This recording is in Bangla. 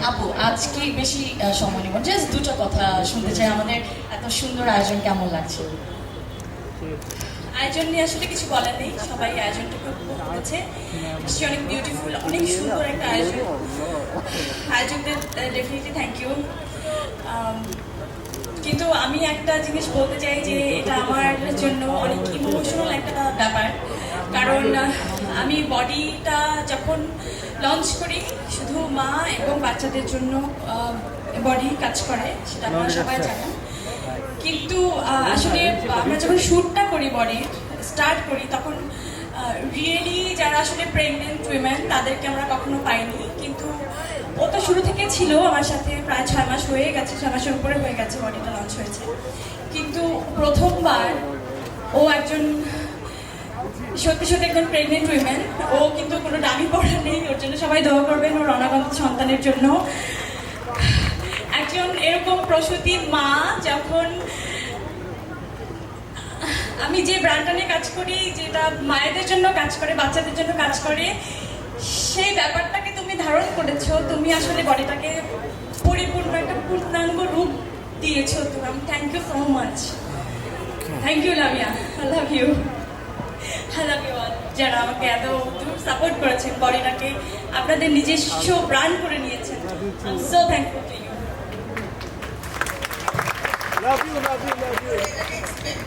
আপু আজ কি বেশি সময় নেব, জাস্ট দুটো কথা শুনতে চাই। আমাদের এত সুন্দর আয়োজন কেমন লাগছে? আয়োজন নিয়ে আসলে কিছু বলার নেই, সবাই আয়োজনটাকে উপভোগ করেছে। নিশ্চয়ই অনেক বিউটিফুল, অনেক সুন্দর একটা আয়োজন। আয়োজকদের ডেফিনেটলি থ্যাংক ইউ। কিন্তু আমি একটা জিনিস বলতে চাই যে এটা আমার জন্য অনেক ইমোশনাল একটা ব্যাপার। কারণ আমি বডিটা যখন লঞ্চ করি, শুধু মা এবং বাচ্চাদের জন্য বডি কাজ করে, সেটা আপনারা সবাই জানেন। কিন্তু আসলে আমরা যখন শ্যুটটা করি, বডি স্টার্ট করি, তখন রিয়েলি যারা আসলে প্রেগনেন্ট উইমেন তাদেরকে আমরা কখনো পাইনি। কিন্তু ও তো শুরু থেকে ছিল আমার সাথে, প্রায় 6 মাস হয়ে গেছে, 6 মাসের উপরে হয়ে গেছে বডিটা লঞ্চ হয়েছে। কিন্তু প্রথমবার ও একজন সত্যি সত্যি একজন প্রেগনেন্ট উইমেন। ও কিন্তু কোনো দাবি পড়া নেই, ওর জন্য সবাই দোয়া করবেন, ওর অনাগত সন্তানের জন্য। একজন এরকম প্রসূতির মা যখন, আমি যে ব্র্যান্ডটা নিয়ে কাজ করি, যেটা মায়েদের জন্য কাজ করে, বাচ্চাদের জন্য কাজ করে, সেই ব্যাপারটাকে তুমি ধারণ করেছো, তুমি আসলে বডিটাকে পরিপূর্ণ একটা পূর্ণাঙ্গ রূপ দিয়েছো। তুমি thank you so much. Thank you Lamia, I love you, I love you all, যারা আমাকে এত দূর সাপোর্ট করেছেন, বডিটাকে আপনাদের নিজস্ব ব্র্যান্ড করে নিয়েছেন। I am so thankful to you. Love you, love you, love you.